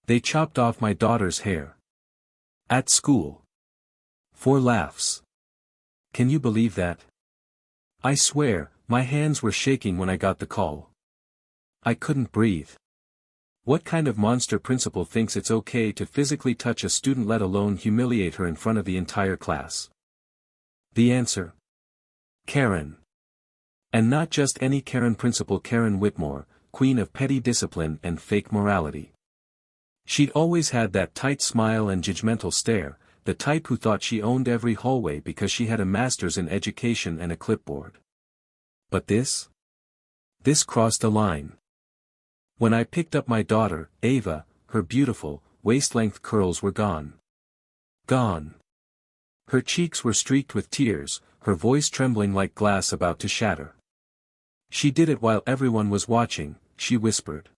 They chopped off my daughter's hair. At school. For laughs. Can you believe that? I swear, my hands were shaking when I got the call. I couldn't breathe. What kind of monster principal thinks it's okay to physically touch a student, let alone humiliate her in front of the entire class? The answer? Karen. And not just any Karen, Principal Karen Whitmore, queen of petty discipline and fake morality. She'd always had that tight smile and judgmental stare, the type who thought she owned every hallway because she had a master's in education and a clipboard. But this? This crossed a line. When I picked up my daughter, Ava, her beautiful, waist-length curls were gone. Gone. Her cheeks were streaked with tears, her voice trembling like glass about to shatter. She did it while everyone was watching, she whispered.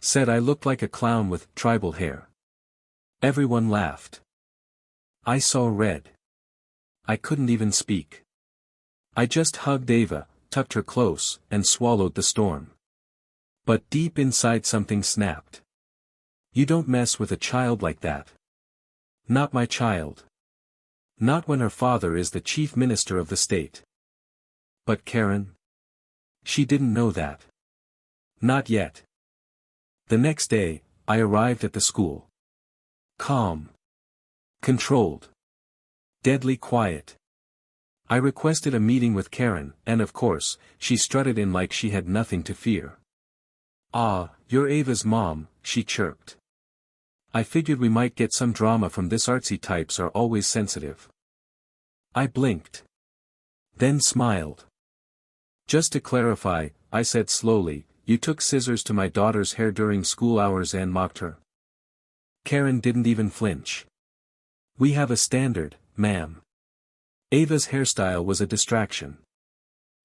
Said I looked like a clown with tribal hair. Everyone laughed. I saw red. I couldn't even speak. I just hugged Ava, tucked her close, and swallowed the storm. But deep inside something snapped. You don't mess with a child like that. Not my child. Not when her father is the chief minister of the state. But Karen? She didn't know that. Not yet. The next day, I arrived at the school. Calm. Controlled. Deadly quiet. I requested a meeting with Karen, and of course, she strutted in like she had nothing to fear. Ah, you're Ava's mom, she chirped. I figured we might get some drama from this, artsy types are always sensitive. I blinked. Then smiled. Just to clarify, I said slowly, you took scissors to my daughter's hair during school hours and mocked her. Karen didn't even flinch. We have a standard, ma'am. Ava's hairstyle was a distraction.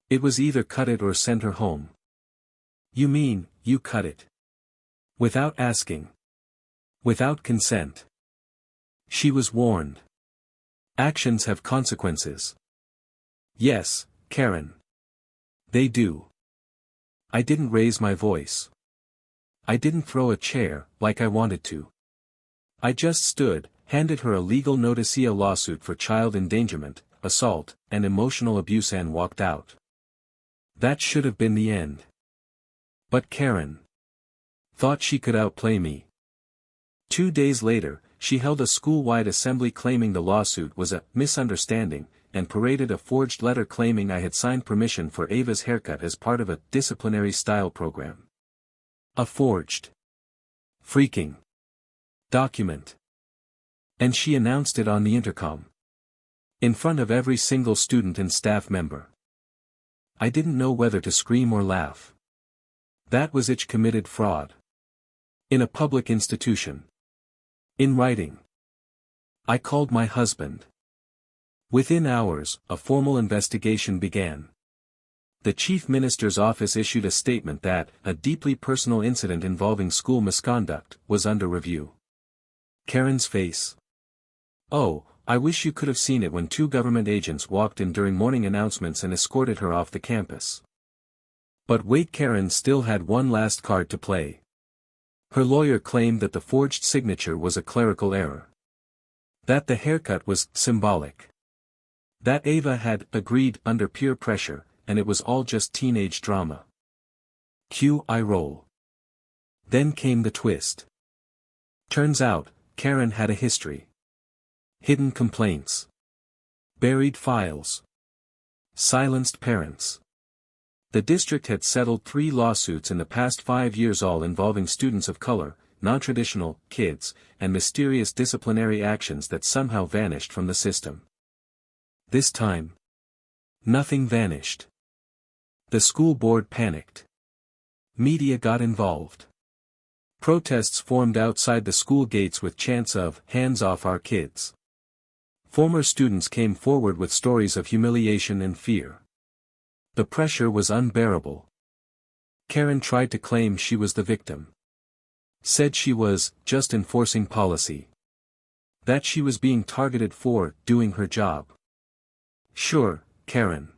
It was either cut it or send her home. You mean, you cut it? Without asking. Without consent. She was warned. Actions have consequences. Yes, Karen. They do. I didn't raise my voice. I didn't throw a chair, like I wanted to. I just stood, handed her a legal notice, a lawsuit for child endangerment, assault, and emotional abuse, and walked out. That should have been the end. But Karen thought she could outplay me. 2 days later, she held a school-wide assembly claiming the lawsuit was a misunderstanding, and paraded a forged letter claiming I had signed permission for Ava's haircut as part of a disciplinary style program. A forged freaking document. And she announced it on the intercom. In front of every single student and staff member. I didn't know whether to scream or laugh. That was it, committed fraud. In a public institution. In writing. I called my husband. Within hours, a formal investigation began. The Chief Minister's office issued a statement that a deeply personal incident involving school misconduct was under review. Karen's face. Oh, I wish you could have seen it when 2 government agents walked in during morning announcements and escorted her off the campus. But wait, Karen still had one last card to play. Her lawyer claimed that the forged signature was a clerical error. That the haircut was symbolic. That Ava had agreed under peer pressure, and it was all just teenage drama. Cue eye roll. Then came the twist. Turns out, Karen had a history. Hidden complaints. Buried files. Silenced parents. The district had settled 3 lawsuits in the past 5 years, all involving students of color, non-traditional kids, and mysterious disciplinary actions that somehow vanished from the system. This time, nothing vanished. The school board panicked. Media got involved. Protests formed outside the school gates with chants of, "Hands off our kids." Former students came forward with stories of humiliation and fear. The pressure was unbearable. Karen tried to claim she was the victim. Said she was just enforcing policy. That she was being targeted for doing her job. Sure, Karen.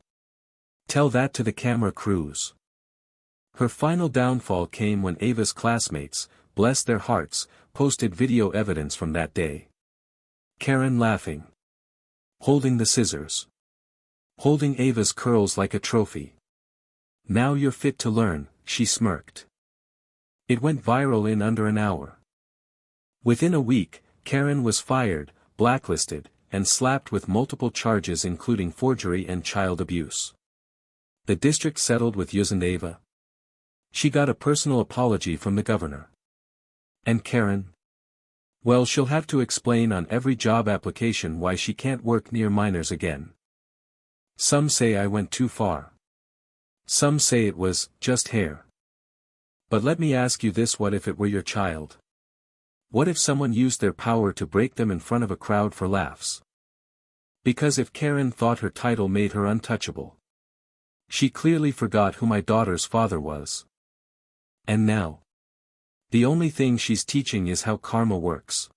Tell that to the camera crews. Her final downfall came when Ava's classmates, bless their hearts, posted video evidence from that day. Karen laughing. Holding the scissors. Holding Ava's curls like a trophy. Now you're fit to learn, she smirked. It went viral in under an hour. Within a week, Karen was fired, blacklisted, and slapped with multiple charges including forgery and child abuse. The district settled with Ava. She got a personal apology from the governor. And Karen? Well, she'll have to explain on every job application why she can't work near minors again. Some say I went too far. Some say it was just hair. But let me ask you this: what if it were your child? What if someone used their power to break them in front of a crowd for laughs? Because if Karen thought her title made her untouchable, she clearly forgot who my daughter's father was. And now, the only thing she's teaching is how karma works.